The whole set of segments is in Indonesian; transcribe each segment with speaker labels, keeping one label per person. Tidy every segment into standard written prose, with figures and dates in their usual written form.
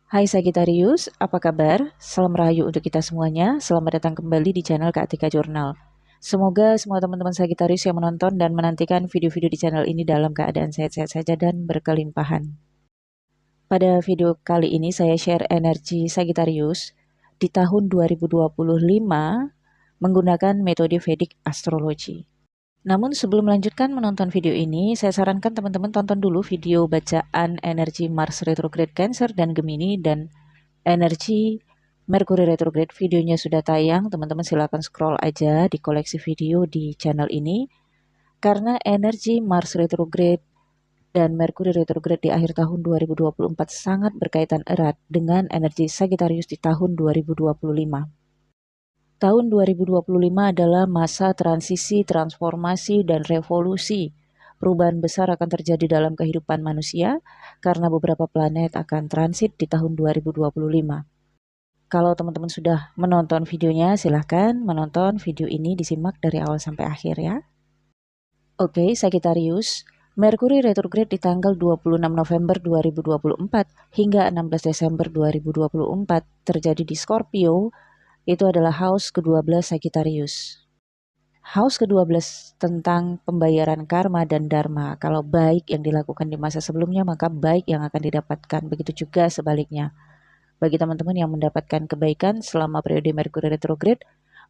Speaker 1: Hai Sagittarius, apa kabar? Salam rahayu untuk kita semuanya. Selamat datang kembali di channel Kak Tika Jurnal. Semoga semua teman-teman Sagittarius yang menonton dan menantikan video-video di channel ini dalam keadaan sehat-sehat saja dan berkelimpahan. Pada video kali ini saya share energi Sagittarius di tahun 2025 menggunakan metode Vedic Astrology. Namun sebelum melanjutkan menonton video ini, saya sarankan teman-teman tonton dulu video bacaan energi Mars retrograde Cancer dan Gemini dan energi Mercury retrograde. Videonya sudah tayang, teman-teman silakan scroll aja di koleksi video di channel ini. Karena energi Mars retrograde dan Mercury retrograde di akhir tahun 2024 sangat berkaitan erat dengan energi Sagittarius di tahun 2025. Tahun 2025 adalah masa transisi, transformasi, dan revolusi. Perubahan besar akan terjadi dalam kehidupan manusia karena beberapa planet akan transit di tahun 2025. Kalau teman-teman sudah menonton videonya, silahkan menonton video ini disimak dari awal sampai akhir ya. Oke, Sagittarius, Mercury retrograde di tanggal 26 November 2024 hingga 16 Desember 2024 terjadi di Scorpio. Itu adalah house ke-12 Sagittarius. House ke-12 tentang pembayaran karma dan dharma. Kalau baik yang dilakukan di masa sebelumnya, maka baik yang akan didapatkan. Begitu juga sebaliknya. Bagi teman-teman yang mendapatkan kebaikan selama periode Mercury retrograde,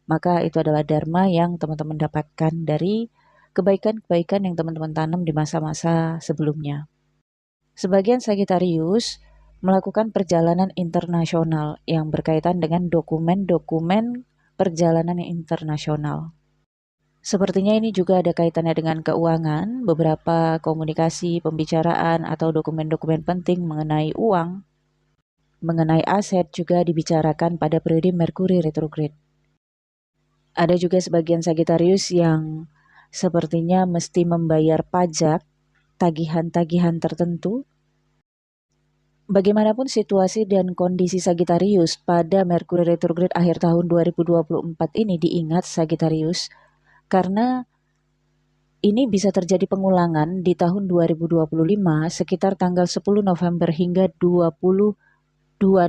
Speaker 1: maka itu adalah dharma yang teman-teman dapatkan dari kebaikan-kebaikan yang teman-teman tanam di masa-masa sebelumnya. Sebagian Sagittarius melakukan perjalanan internasional yang berkaitan dengan dokumen-dokumen perjalanan internasional. Sepertinya ini juga ada kaitannya dengan keuangan, beberapa komunikasi, pembicaraan, atau dokumen-dokumen penting mengenai uang, mengenai aset juga dibicarakan pada periode Mercury retrograde. Ada juga sebagian Sagittarius yang sepertinya mesti membayar pajak, tagihan-tagihan tertentu. Bagaimanapun situasi dan kondisi Sagittarius pada Mercury retrograde akhir tahun 2024 ini diingat Sagittarius, karena ini bisa terjadi pengulangan di tahun 2025 sekitar tanggal 10 November hingga 22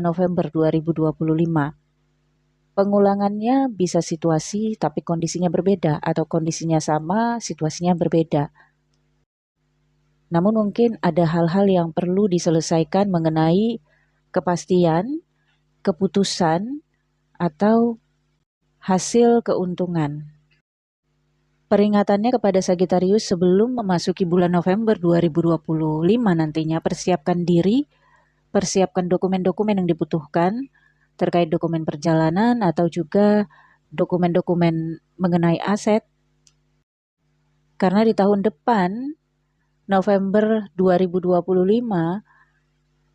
Speaker 1: November 2025. Pengulangannya bisa situasi tapi kondisinya berbeda atau kondisinya sama, situasinya berbeda. Namun mungkin ada hal-hal yang perlu diselesaikan mengenai kepastian, keputusan, atau hasil keuntungan. Peringatannya kepada Sagittarius sebelum memasuki bulan November 2025 nantinya, persiapkan diri, persiapkan dokumen-dokumen yang dibutuhkan terkait dokumen perjalanan atau juga dokumen-dokumen mengenai aset. Karena di tahun depan, November 2025,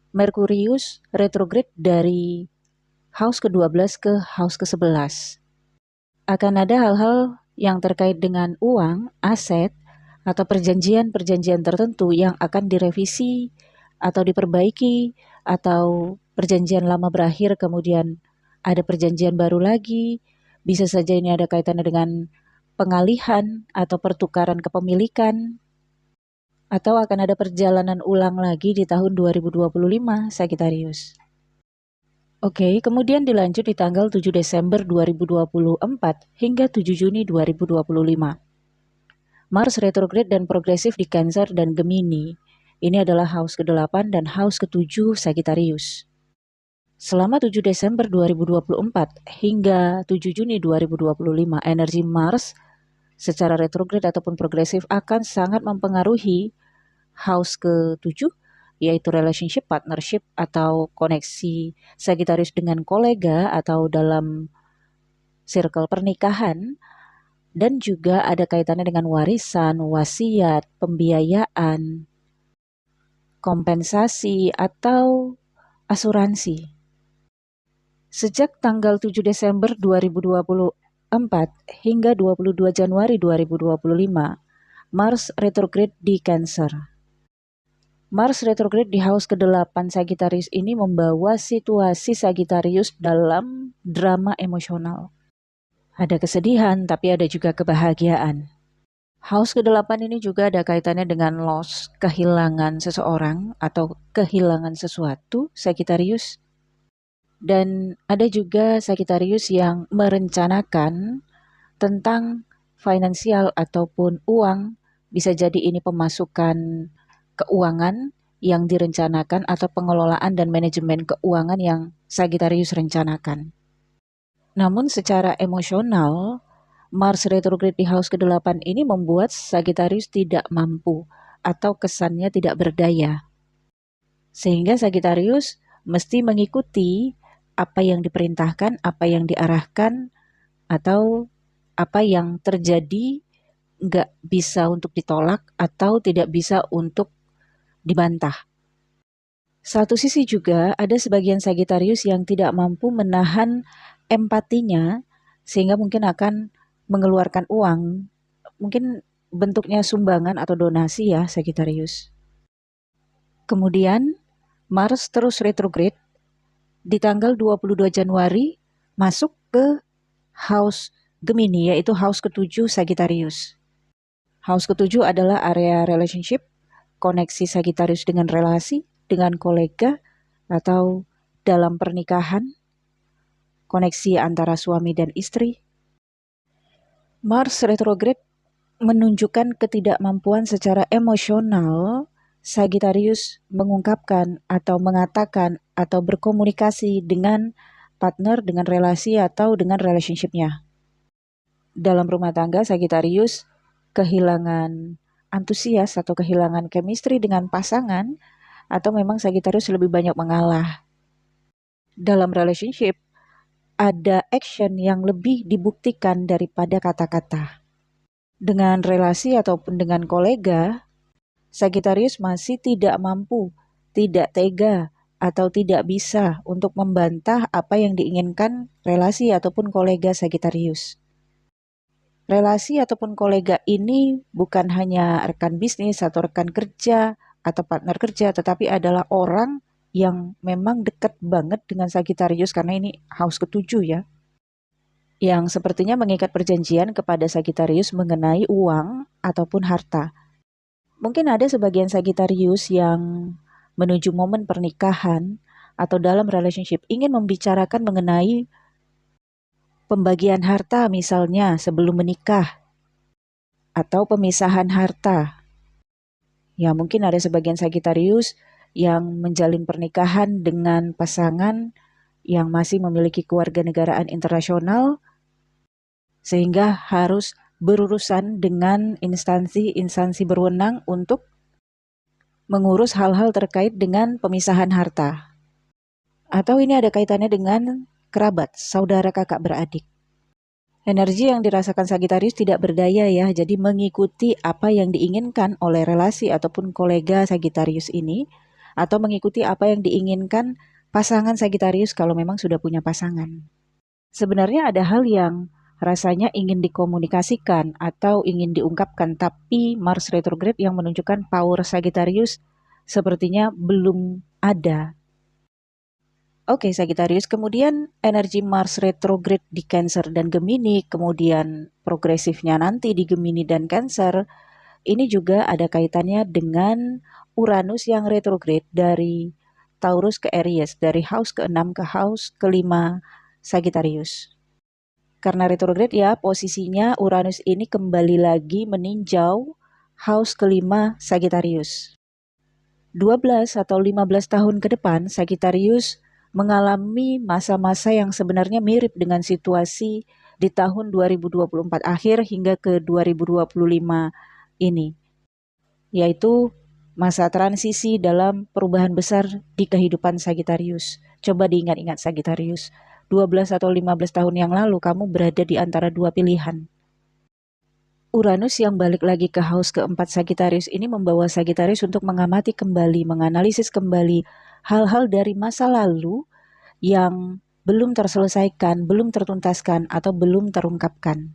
Speaker 1: Merkurius retrograde dari house ke-12 ke house ke-11. Akan ada hal-hal yang terkait dengan uang, aset, atau perjanjian-perjanjian tertentu yang akan direvisi atau diperbaiki, atau perjanjian lama berakhir kemudian ada perjanjian baru lagi. Bisa saja ini ada kaitannya dengan pengalihan atau pertukaran kepemilikan, atau akan ada perjalanan ulang lagi di tahun 2025 Sagittarius. Oke, kemudian dilanjut di tanggal 7 Desember 2024 hingga 7 Juni 2025. Mars retrograde dan progresif di Cancer dan Gemini. Ini adalah house ke-8 dan house ke-7 Sagittarius. Selama 7 Desember 2024 hingga 7 Juni 2025, energi Mars secara retrograde ataupun progresif akan sangat mempengaruhi house ke-7, yaitu relationship, partnership, atau koneksi Sagittarius dengan kolega atau dalam circle pernikahan, dan juga ada kaitannya dengan warisan, wasiat, pembiayaan, kompensasi, atau asuransi. Sejak tanggal 7 Desember 2024 hingga 22 Januari 2025, Mars retrograde di Cancer. Mars retrograde di house ke-8 Sagittarius ini membawa situasi Sagittarius dalam drama emosional. Ada kesedihan, tapi ada juga kebahagiaan. House ke-8 ini juga ada kaitannya dengan loss, kehilangan seseorang atau kehilangan sesuatu, Sagittarius. Dan ada juga Sagittarius yang merencanakan tentang finansial ataupun uang, bisa jadi ini pemasukan keuangan yang direncanakan atau pengelolaan dan manajemen keuangan yang Sagittarius rencanakan. Namun secara emosional, Mars retrograde di house ke-8 ini membuat Sagittarius tidak mampu atau kesannya tidak berdaya. Sehingga Sagittarius mesti mengikuti apa yang diperintahkan, apa yang diarahkan, atau apa yang terjadi nggak bisa untuk ditolak atau tidak bisa untuk dibantah. Satu sisi juga ada sebagian Sagittarius yang tidak mampu menahan empatinya sehingga mungkin akan mengeluarkan uang, mungkin bentuknya sumbangan atau donasi ya Sagittarius. Kemudian Mars terus retrograde di tanggal 22 Januari masuk ke house Gemini, yaitu house ke-7 Sagittarius. House ke-7 adalah area relationship, koneksi Sagittarius dengan relasi, dengan kolega, atau dalam pernikahan, koneksi antara suami dan istri. Mars retrograde menunjukkan ketidakmampuan secara emosional Sagittarius mengungkapkan atau mengatakan atau berkomunikasi dengan partner, dengan relasi atau dengan relationship-nya. Dalam rumah tangga Sagittarius kehilangan antusias atau kehilangan chemistry dengan pasangan, atau memang Sagittarius lebih banyak mengalah. Dalam relationship ada action yang lebih dibuktikan daripada kata-kata. Dengan relasi ataupun dengan kolega, Sagittarius masih tidak mampu, tidak tega, atau tidak bisa untuk membantah apa yang diinginkan relasi ataupun kolega Sagittarius. Relasi ataupun kolega ini bukan hanya rekan bisnis atau rekan kerja atau partner kerja, tetapi adalah orang yang memang dekat banget dengan Sagittarius karena ini house ke-7 ya. Yang sepertinya mengikat perjanjian kepada Sagittarius mengenai uang ataupun harta. Mungkin ada sebagian Sagittarius yang menuju momen pernikahan atau dalam relationship ingin membicarakan mengenai pembagian harta misalnya sebelum menikah atau pemisahan harta. Ya mungkin ada sebagian Sagittarius yang menjalin pernikahan dengan pasangan yang masih memiliki kewarganegaraan internasional sehingga harus berurusan dengan instansi-instansi berwenang untuk mengurus hal-hal terkait dengan pemisahan harta. Atau ini ada kaitannya dengan kerabat, saudara kakak beradik. Energi yang dirasakan Sagittarius tidak berdaya ya, jadi mengikuti apa yang diinginkan oleh relasi ataupun kolega Sagittarius ini, atau mengikuti apa yang diinginkan pasangan Sagittarius kalau memang sudah punya pasangan. Sebenarnya ada hal yang rasanya ingin dikomunikasikan atau ingin diungkapkan, tapi Mars retrograde yang menunjukkan power Sagittarius sepertinya belum ada. Oke, Sagittarius, kemudian energi Mars retrograde di Cancer dan Gemini, kemudian progresifnya nanti di Gemini dan Cancer, ini juga ada kaitannya dengan Uranus yang retrograde dari Taurus ke Aries, dari house ke-6 ke house ke-5 Sagittarius. Karena retrograde ya, posisinya Uranus ini kembali lagi meninjau house ke-5 Sagittarius. 12 atau 15 tahun ke depan, Sagittarius mengalami masa-masa yang sebenarnya mirip dengan situasi di tahun 2024 akhir hingga ke 2025 ini, yaitu masa transisi dalam perubahan besar di kehidupan Sagittarius. Coba diingat-ingat Sagittarius. 12 atau 15 tahun yang lalu kamu berada di antara dua pilihan. Uranus yang balik lagi ke house ke-4 Sagittarius ini membawa Sagittarius untuk mengamati kembali, menganalisis kembali hal-hal dari masa lalu yang belum terselesaikan, belum tertuntaskan, atau belum terungkapkan.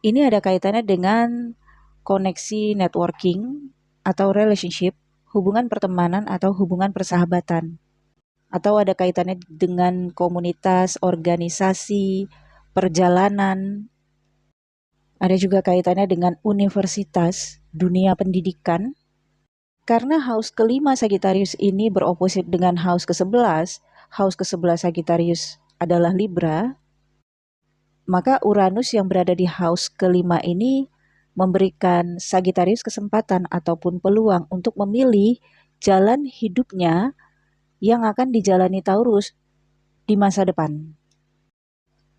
Speaker 1: Ini ada kaitannya dengan koneksi networking atau relationship, hubungan pertemanan atau hubungan persahabatan. Atau ada kaitannya dengan komunitas, organisasi, perjalanan. Ada juga kaitannya dengan universitas, dunia pendidikan. Karena house ke-5 Sagittarius ini beroposit dengan house ke-11, house ke-11 Sagittarius adalah Libra, maka Uranus yang berada di house ke-5 ini memberikan Sagittarius kesempatan ataupun peluang untuk memilih jalan hidupnya yang akan dijalani Taurus di masa depan.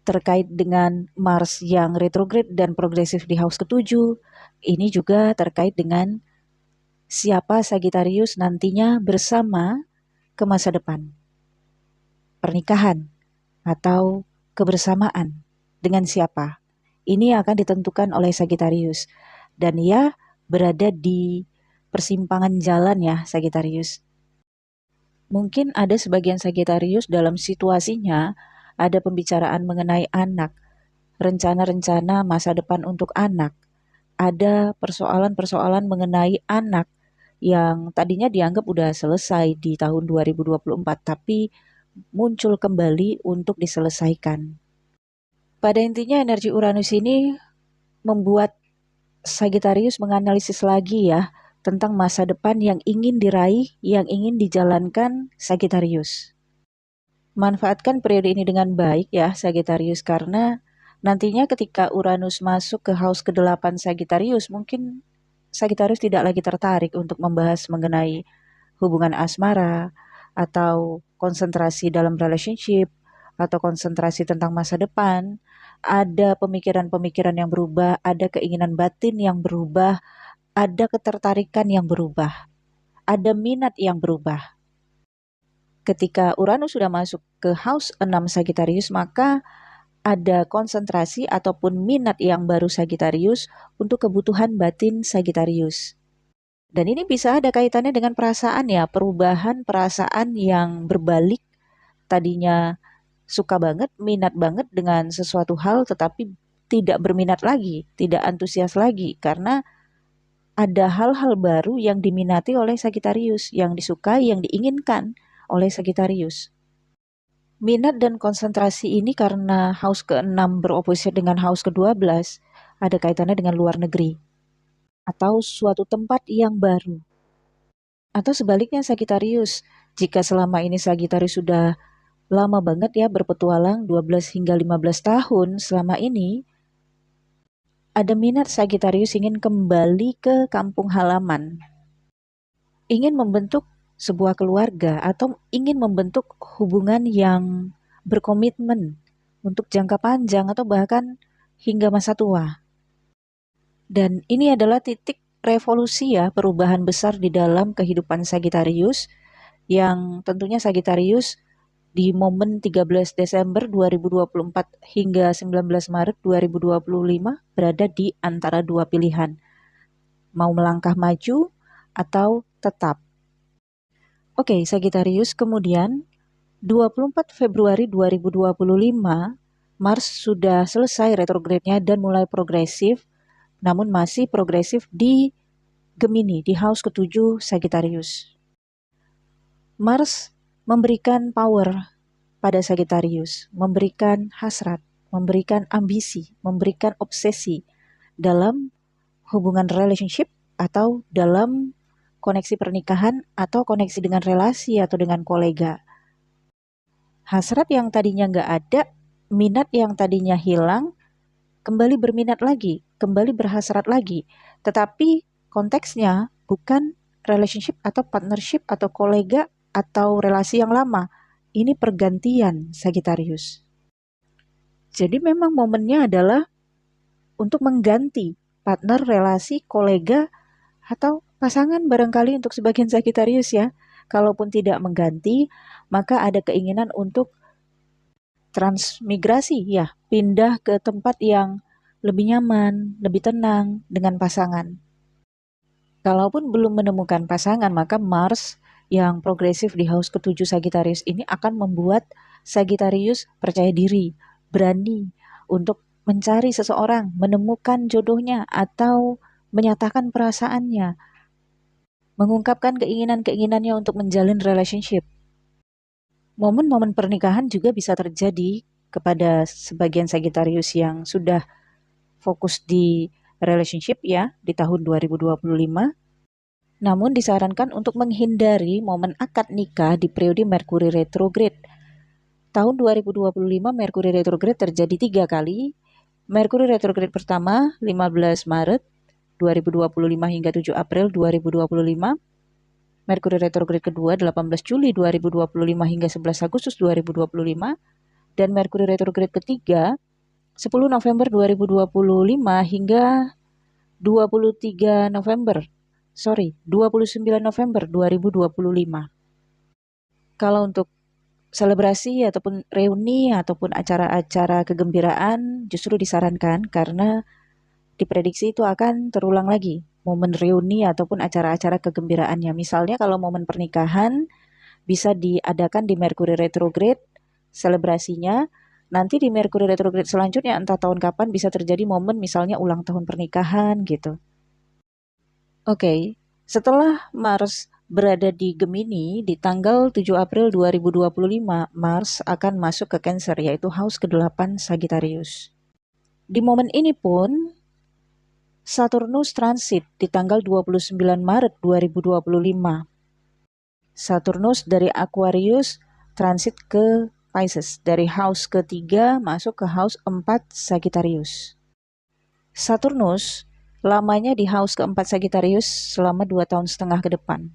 Speaker 1: Terkait dengan Mars yang retrograde dan progresif di house ke-7, ini juga terkait dengan siapa Sagittarius nantinya bersama ke masa depan. Pernikahan atau kebersamaan dengan siapa? Ini akan ditentukan oleh Sagittarius. Dan ia berada di persimpangan jalan ya Sagittarius. Mungkin ada sebagian Sagittarius dalam situasinya ada pembicaraan mengenai anak, rencana-rencana masa depan untuk anak. Ada persoalan-persoalan mengenai anak yang tadinya dianggap udah selesai di tahun 2024, tapi muncul kembali untuk diselesaikan. Pada intinya energi Uranus ini membuat Sagittarius menganalisis lagi ya tentang masa depan yang ingin diraih, yang ingin dijalankan Sagittarius. Manfaatkan periode ini dengan baik ya Sagittarius, karena nantinya ketika Uranus masuk ke house ke-8 Sagittarius, mungkin Sagittarius tidak lagi tertarik untuk membahas mengenai hubungan asmara atau konsentrasi dalam relationship atau konsentrasi tentang masa depan. Ada pemikiran-pemikiran yang berubah, ada keinginan batin yang berubah, ada ketertarikan yang berubah, ada minat yang berubah. Ketika Uranus sudah masuk ke house 6 Sagittarius, maka ada konsentrasi ataupun minat yang baru Sagittarius untuk kebutuhan batin Sagittarius. Dan ini bisa ada kaitannya dengan perasaan ya, perubahan perasaan yang berbalik. Tadinya suka banget, minat banget dengan sesuatu hal, tetapi tidak berminat lagi, tidak antusias lagi, karena ada hal-hal baru yang diminati oleh Sagittarius, yang disukai, yang diinginkan oleh Sagittarius. Minat dan konsentrasi ini karena house ke-6 beroposisi dengan house ke-12, ada kaitannya dengan luar negeri, atau suatu tempat yang baru. Atau sebaliknya Sagittarius, jika selama ini Sagittarius sudah lama banget ya berpetualang 12 hingga 15 tahun selama ini, ada minat Sagittarius ingin kembali ke kampung halaman, ingin membentuk sebuah keluarga atau ingin membentuk hubungan yang berkomitmen untuk jangka panjang atau bahkan hingga masa tua. Dan ini adalah titik revolusi ya, perubahan besar di dalam kehidupan Sagittarius, yang tentunya Sagittarius di momen 13 Desember 2024 hingga 19 Maret 2025 berada di antara dua pilihan. Mau melangkah maju atau tetap. Oke, Sagittarius, kemudian 24 Februari 2025 Mars sudah selesai retrograde-nya dan mulai progresif, namun masih progresif di Gemini, di house ke-7 Sagittarius. Mars memberikan power pada Sagittarius, memberikan hasrat, memberikan ambisi, memberikan obsesi dalam hubungan relationship atau dalam koneksi pernikahan atau koneksi dengan relasi atau dengan kolega. Hasrat yang tadinya nggak ada, minat yang tadinya hilang, kembali berminat lagi, kembali berhasrat lagi. Tetapi konteksnya bukan relationship atau partnership atau kolega atau relasi yang lama. Ini pergantian Sagittarius. Jadi memang momennya adalah untuk mengganti partner, relasi, kolega, atau pasangan barangkali untuk sebagian Sagittarius ya. Kalaupun tidak mengganti, maka ada keinginan untuk transmigrasi ya, pindah ke tempat yang lebih nyaman, lebih tenang dengan pasangan. Kalaupun belum menemukan pasangan, maka Mars yang progresif di house ke-7 Sagittarius ini akan membuat Sagittarius percaya diri, berani untuk mencari seseorang, menemukan jodohnya atau menyatakan perasaannya, mengungkapkan keinginan-keinginannya untuk menjalin relationship. Momen-momen pernikahan juga bisa terjadi kepada sebagian Sagittarius yang sudah fokus di relationship ya di tahun 2025. Namun disarankan untuk menghindari momen akad nikah di periode Merkuri retrograde tahun 2025 Merkuri retrograde terjadi 3 kali. Merkuri retrograde pertama 15 Maret 2025 hingga 7 April 2025. Merkuri retrograde kedua 18 Juli 2025 hingga 11 Agustus 2025. Dan Merkuri retrograde ketiga 10 November 2025 hingga 29 November 2025. Kalau untuk selebrasi ataupun reuni ataupun acara-acara kegembiraan justru disarankan karena diprediksi itu akan terulang lagi momen reuni ataupun acara-acara kegembiraannya. Misalnya kalau momen pernikahan bisa diadakan di Merkuri retrograde selebrasinya. Nanti di Merkuri retrograde selanjutnya entah tahun kapan bisa terjadi momen misalnya ulang tahun pernikahan gitu. Oke, setelah Mars berada di Gemini di tanggal 7 April 2025, Mars akan masuk ke Cancer yaitu house ke-8 Sagittarius. Di momen ini pun Saturnus transit di tanggal 29 Maret 2025. Saturnus dari Aquarius transit ke Pisces, dari house ke-3 masuk ke house 4 Sagittarius. Saturnus lamanya di house ke-4 Sagittarius selama 2,5 tahun ke depan.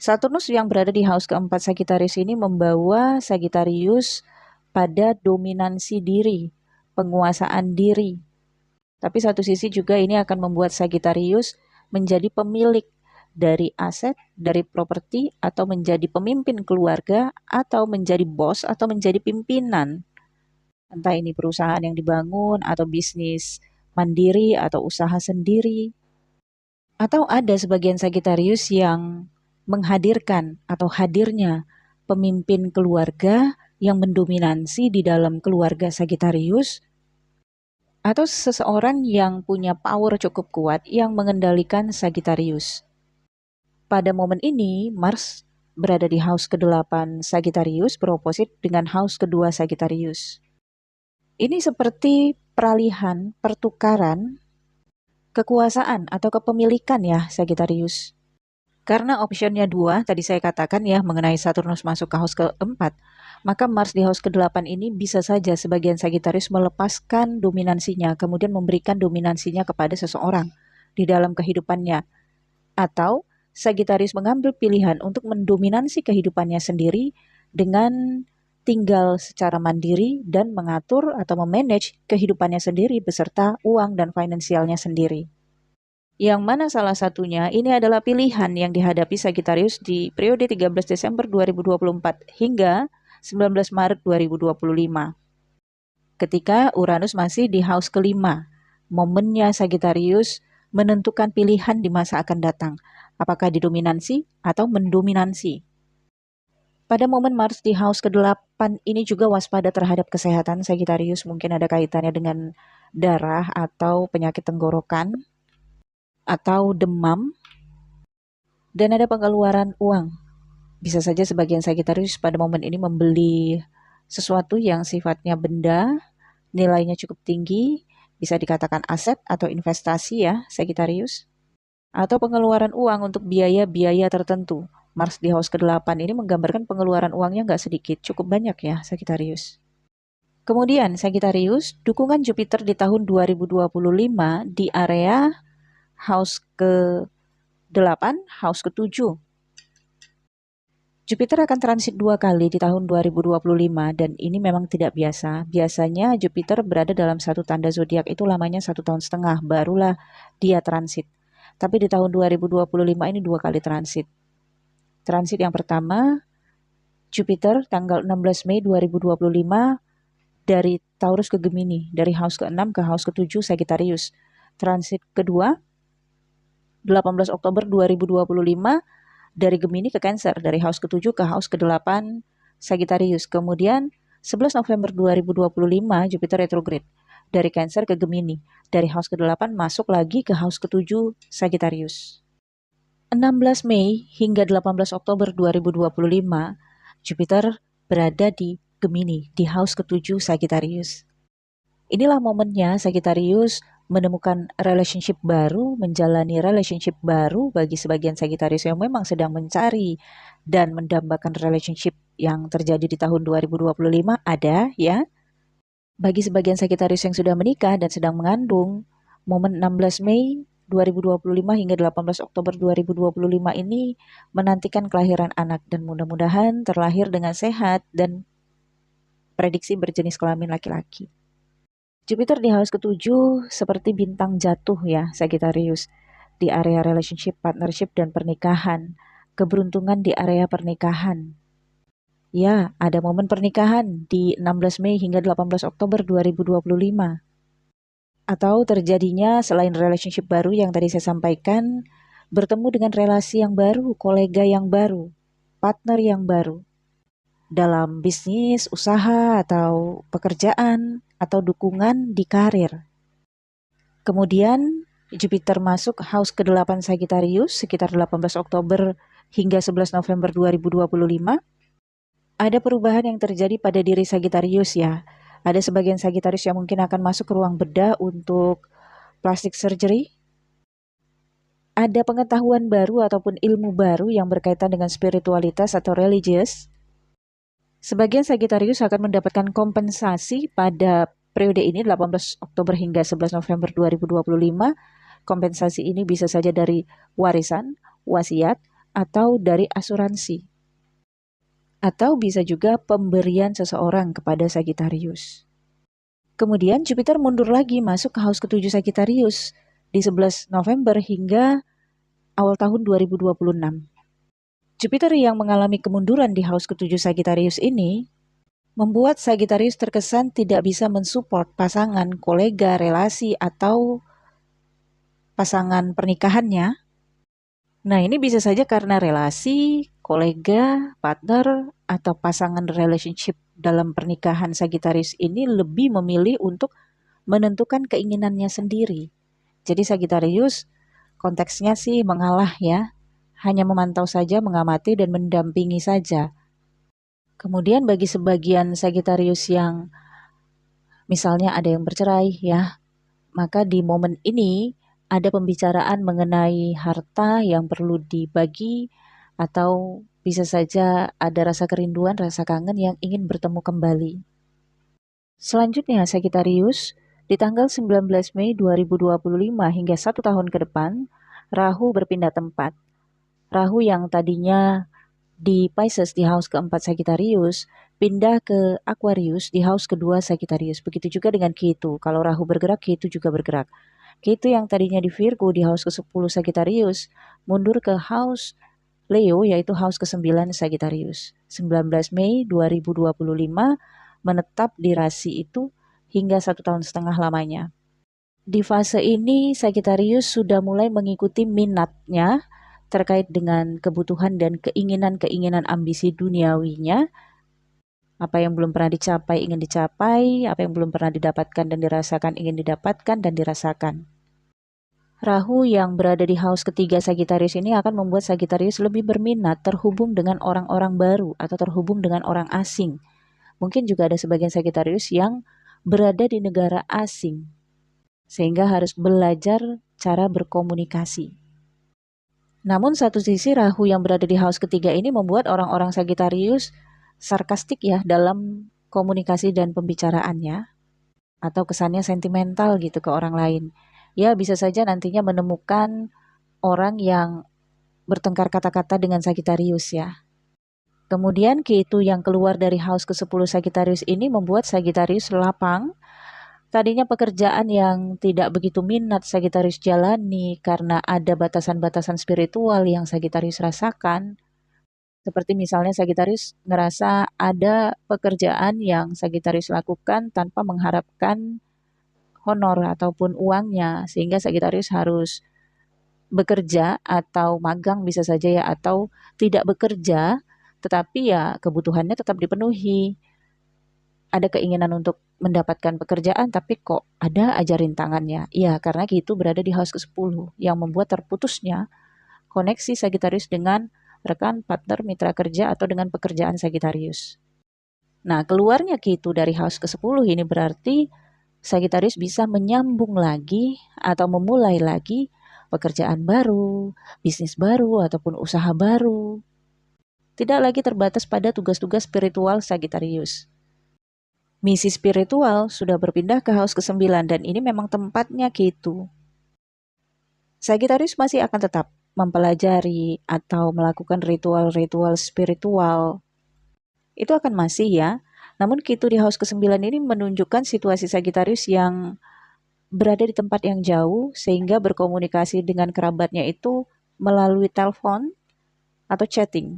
Speaker 1: Saturnus yang berada di house ke-4 Sagittarius ini membawa Sagittarius pada dominansi diri, penguasaan diri. Tapi satu sisi juga ini akan membuat Sagittarius menjadi pemilik dari aset, dari properti, atau menjadi pemimpin keluarga, atau menjadi bos, atau menjadi pimpinan. Entah ini perusahaan yang dibangun, atau bisnis mandiri, atau usaha sendiri. Atau ada sebagian Sagittarius yang menghadirkan atau hadirnya pemimpin keluarga yang mendominasi di dalam keluarga Sagittarius, atau seseorang yang punya power cukup kuat yang mengendalikan Sagittarius. Pada momen ini, Mars berada di house ke-8 Sagittarius beroposit dengan house kedua Sagittarius. Ini seperti peralihan, pertukaran kekuasaan atau kepemilikan ya Sagittarius. Karena optionnya 2, tadi saya katakan ya mengenai Saturnus masuk ke house ke-4, maka Mars di house ke-8 ini bisa saja sebagian Sagittarius melepaskan dominansinya, kemudian memberikan dominansinya kepada seseorang di dalam kehidupannya. Atau Sagittarius mengambil pilihan untuk mendominasi kehidupannya sendiri dengan tinggal secara mandiri dan mengatur atau memanage kehidupannya sendiri beserta uang dan finansialnya sendiri. Yang mana salah satunya ini adalah pilihan yang dihadapi Sagittarius di periode 13 Desember 2024 hingga 19 Maret 2025. Ketika Uranus masih di house ke-5, momennya Sagittarius menentukan pilihan di masa akan datang. Apakah didominansi atau mendominansi. Pada momen Mars di house ke-8 ini juga waspada terhadap kesehatan Sagittarius, mungkin ada kaitannya dengan darah atau penyakit tenggorokan atau demam, dan ada pengeluaran uang. Bisa saja sebagian Sagittarius pada momen ini membeli sesuatu yang sifatnya benda, nilainya cukup tinggi, bisa dikatakan aset atau investasi ya Sagittarius. Atau pengeluaran uang untuk biaya-biaya tertentu. Mars di house ke-8 ini menggambarkan pengeluaran uangnya nggak sedikit, cukup banyak ya Sagittarius. Kemudian Sagittarius, dukungan Jupiter di tahun 2025 di area house ke-8, house ke-7. Jupiter akan transit 2 kali di tahun 2025 dan ini memang tidak biasa. Biasanya Jupiter berada dalam satu tanda zodiak itu lamanya 1,5 tahun, barulah dia transit. Tapi di tahun 2025 ini 2 kali transit. Transit yang pertama, Jupiter tanggal 16 Mei 2025 dari Taurus ke Gemini, dari house ke-6 ke house ke-7 Sagittarius. Transit kedua, 18 Oktober 2025 dari Gemini ke Cancer, dari house ke-7 ke house ke-8 Sagittarius. Kemudian 11 November 2025 Jupiter retrograde dari Cancer ke Gemini, dari house ke-8 masuk lagi ke house ke-7 Sagittarius. 16 Mei hingga 18 Oktober 2025 Jupiter berada di Gemini, di house ke-7 Sagittarius. Inilah momennya Sagittarius menemukan relationship baru, menjalani relationship baru bagi sebagian Sagittarius yang memang sedang mencari dan mendambakan relationship yang terjadi di tahun 2025 ada ya. Bagi sebagian Sagitarius yang sudah menikah dan sedang mengandung, momen 16 Mei 2025 hingga 18 Oktober 2025 ini menantikan kelahiran anak dan mudah-mudahan terlahir dengan sehat dan prediksi berjenis kelamin laki-laki. Jupiter di house ketujuh seperti bintang jatuh ya Sagittarius di area relationship, partnership, dan pernikahan. Keberuntungan di area pernikahan. Ya, ada momen pernikahan di 16 Mei hingga 18 Oktober 2025. Atau terjadinya selain relationship baru yang tadi saya sampaikan, bertemu dengan relasi yang baru, kolega yang baru, partner yang baru. Dalam bisnis, usaha, atau pekerjaan, atau dukungan di karir. Kemudian Jupiter masuk house ke-8 Sagittarius sekitar 18 Oktober hingga 11 November 2025. Ada perubahan yang terjadi pada diri Sagittarius ya. Ada sebagian Sagittarius yang mungkin akan masuk ke ruang bedah untuk plastic surgery. Ada pengetahuan baru ataupun ilmu baru yang berkaitan dengan spiritualitas atau religious. Sebagian Sagittarius akan mendapatkan kompensasi pada periode ini 18 Oktober hingga 11 November 2025. Kompensasi ini bisa saja dari warisan, wasiat, atau dari asuransi. Atau bisa juga pemberian seseorang kepada Sagittarius. Kemudian Jupiter mundur lagi masuk ke house ke-7 Sagittarius di 11 November hingga awal tahun 2026. Jupiter yang mengalami kemunduran di house ke-7 Sagittarius ini membuat Sagittarius terkesan tidak bisa mensupport pasangan, kolega, relasi, atau pasangan pernikahannya. Nah, ini bisa saja karena relasi, kolega, partner, atau pasangan relationship dalam pernikahan Sagittarius ini lebih memilih untuk menentukan keinginannya sendiri. Jadi Sagittarius konteksnya sih mengalah ya, hanya memantau saja, mengamati, dan mendampingi saja. Kemudian bagi sebagian Sagittarius yang misalnya ada yang bercerai ya, maka di momen ini ada pembicaraan mengenai harta yang perlu dibagi atau bisa saja ada rasa kerinduan, rasa kangen yang ingin bertemu kembali. Selanjutnya Sagittarius, di tanggal 19 Mei 2025 hingga 1 tahun ke depan, Rahu berpindah tempat. Rahu yang tadinya di Pisces di house keempat Sagittarius, pindah ke Aquarius di house kedua Sagittarius. Begitu juga dengan Ketu. Kalau Rahu bergerak, Ketu juga bergerak. Ketu yang tadinya di Virgo di house ke-10 Sagittarius, mundur ke house Leo yaitu house ke-9 Sagittarius. 19 Mei 2025 menetap di rasi itu hingga 1,5 tahun lamanya. Di fase ini Sagittarius sudah mulai mengikuti minatnya terkait dengan kebutuhan dan keinginan-keinginan ambisi duniawinya. Apa yang belum pernah dicapai ingin dicapai, apa yang belum pernah didapatkan dan dirasakan ingin didapatkan dan dirasakan. Rahu yang berada di house ketiga Sagittarius ini akan membuat Sagittarius lebih berminat terhubung dengan orang-orang baru atau terhubung dengan orang asing. Mungkin juga ada sebagian Sagittarius yang berada di negara asing, sehingga harus belajar cara berkomunikasi. Namun satu sisi Rahu yang berada di house ketiga ini membuat orang-orang Sagittarius sarkastik ya dalam komunikasi dan pembicaraannya, atau kesannya sentimental gitu ke orang lain. Ya bisa saja nantinya menemukan orang yang bertengkar kata-kata dengan Sagittarius ya. Kemudian Ketu yang keluar dari house ke-10 Sagittarius ini membuat Sagittarius lapang. Tadinya pekerjaan yang tidak begitu minat Sagittarius jalani karena ada batasan-batasan spiritual yang Sagittarius rasakan. Seperti misalnya Sagittarius ngerasa ada pekerjaan yang Sagittarius lakukan tanpa mengharapkan honor ataupun uangnya, sehingga Sagittarius harus bekerja atau magang bisa saja ya, atau tidak bekerja, tetapi ya kebutuhannya tetap dipenuhi. Ada keinginan untuk mendapatkan pekerjaan tapi kok ada aja rintangannya. Iya, karena itu berada di house ke-10 yang membuat terputusnya koneksi Sagittarius dengan rekan, partner, mitra kerja atau dengan pekerjaan Sagittarius. Nah, keluarnya Ketu dari house ke-10 ini berarti Sagittarius bisa menyambung lagi atau memulai lagi pekerjaan baru, bisnis baru ataupun usaha baru. tidak lagi terbatas pada tugas-tugas spiritual Sagittarius. Misi spiritual sudah berpindah ke house ke-9 dan ini memang tempatnya Ketu. Sagittarius masih akan tetap mempelajari atau melakukan ritual-ritual spiritual. Itu akan masih ya. Namun Ketu di house ke-9 ini menunjukkan situasi Sagittarius yang berada di tempat yang jauh sehingga berkomunikasi dengan kerabatnya itu melalui telepon atau chatting.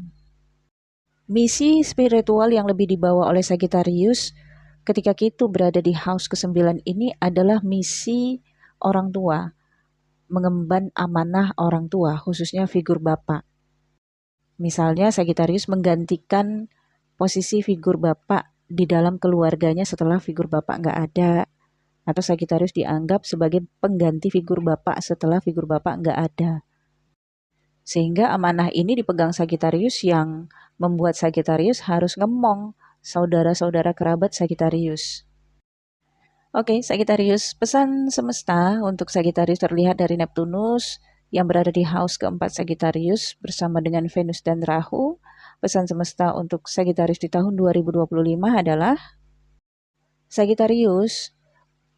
Speaker 1: Misi spiritual yang lebih dibawa oleh Sagittarius ketika Ketu berada di house ke-9 ini adalah misi orang tua, mengemban amanah orang tua, khususnya figur bapak. Misalnya Sagittarius menggantikan posisi figur bapak di dalam keluarganya setelah figur bapak nggak ada, atau Sagittarius dianggap sebagai pengganti figur bapak setelah figur bapak nggak ada. Sehingga amanah ini dipegang Sagittarius yang membuat Sagittarius harus ngemong saudara-saudara kerabat Sagittarius. Oke, Sagittarius, pesan semesta untuk Sagittarius terlihat dari Neptunus yang berada di house keempat Sagittarius bersama dengan Venus dan Rahu. Pesan semesta untuk Sagittarius di tahun 2025 adalah, Sagittarius,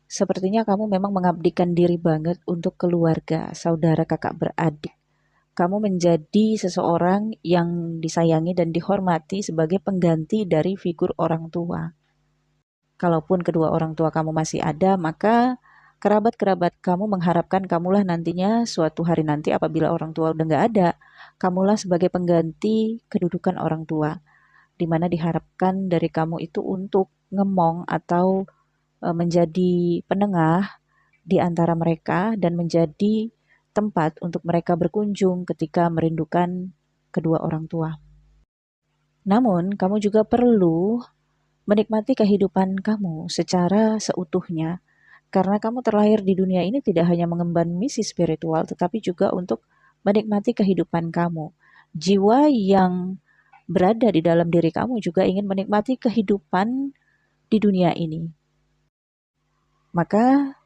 Speaker 1: sepertinya kamu memang mengabdikan diri banget untuk keluarga, saudara, kakak, beradik. Kamu menjadi seseorang yang disayangi dan dihormati sebagai pengganti dari figur orang tua. Kalaupun kedua orang tua kamu masih ada, maka kerabat-kerabat kamu mengharapkan kamulah nantinya suatu hari nanti apabila orang tua udah nggak ada, kamulah sebagai pengganti kedudukan orang tua, di mana diharapkan dari kamu itu untuk ngemong atau menjadi penengah di antara mereka dan menjadi tempat untuk mereka berkunjung ketika merindukan kedua orang tua. Namun, kamu juga perlu menikmati kehidupan kamu secara seutuhnya, karena kamu terlahir di dunia ini tidak hanya mengemban misi spiritual, tetapi juga untuk menikmati kehidupan kamu. Jiwa yang berada di dalam diri kamu juga ingin menikmati kehidupan di dunia ini. Maka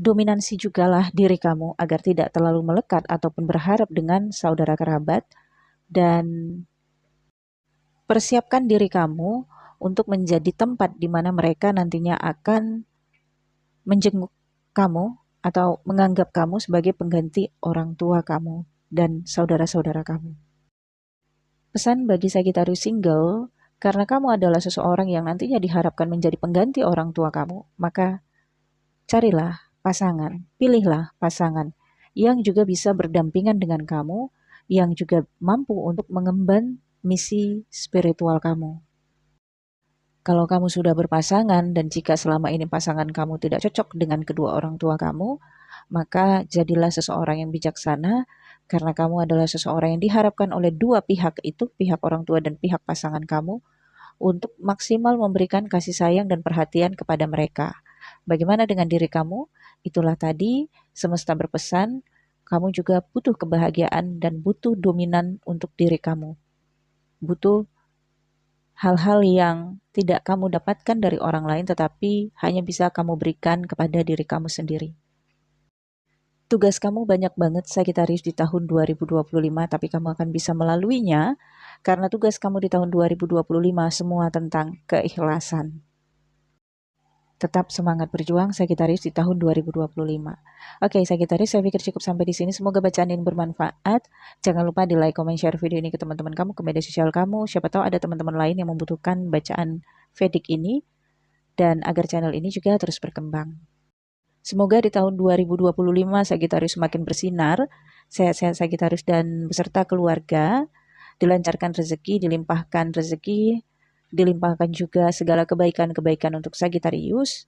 Speaker 1: dominansi jugalah diri kamu agar tidak terlalu melekat ataupun berharap dengan saudara kerabat, dan persiapkan diri kamu untuk menjadi tempat di mana mereka nantinya akan menjenguk kamu atau menganggap kamu sebagai pengganti orang tua kamu dan saudara-saudara kamu. Pesan bagi Sagittarius single, karena kamu adalah seseorang yang nantinya diharapkan menjadi pengganti orang tua kamu, maka carilah pasangan, pilihlah pasangan yang juga bisa berdampingan dengan kamu, yang juga mampu untuk mengemban misi spiritual kamu. Kalau kamu sudah berpasangan dan jika selama ini pasangan kamu tidak cocok dengan kedua orang tua kamu, maka jadilah seseorang yang bijaksana, karena kamu adalah seseorang yang diharapkan oleh dua pihak itu, pihak orang tua dan pihak pasangan kamu, untuk maksimal memberikan kasih sayang dan perhatian kepada mereka. Bagaimana dengan diri kamu? Itulah tadi semesta berpesan, kamu juga butuh kebahagiaan dan butuh dominan untuk diri kamu. Butuh hal-hal yang tidak kamu dapatkan dari orang lain tetapi hanya bisa kamu berikan kepada diri kamu sendiri. Tugas kamu banyak banget Sagittarius di tahun 2025, tapi kamu akan bisa melaluinya karena tugas kamu di tahun 2025 semua tentang keikhlasan. Tetap semangat berjuang Sagittarius di tahun 2025. Oke, Sagittarius, saya pikir cukup sampai di sini. Semoga bacaan ini bermanfaat. Jangan lupa di like, comment, share video ini ke teman-teman kamu, ke media sosial kamu. Siapa tahu ada teman-teman lain yang membutuhkan bacaan Vedic ini, dan agar channel ini juga terus berkembang. Semoga di tahun 2025 Sagittarius semakin bersinar, sehat-sehat Sagittarius dan beserta keluarga, dilancarkan rezeki, dilimpahkan rezeki, dilimpahkan juga segala kebaikan-kebaikan untuk Sagittarius,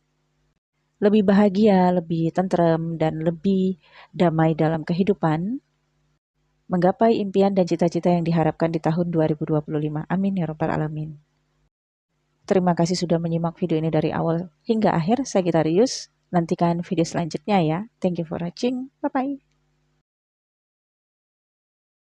Speaker 1: lebih bahagia, lebih tenteram, dan lebih damai dalam kehidupan, menggapai impian dan cita-cita yang diharapkan di tahun 2025. Amin ya rabbal alamin. Terima kasih sudah menyimak video ini dari awal hingga akhir Sagittarius. Nantikan video selanjutnya ya. Thank you for watching. Bye-bye.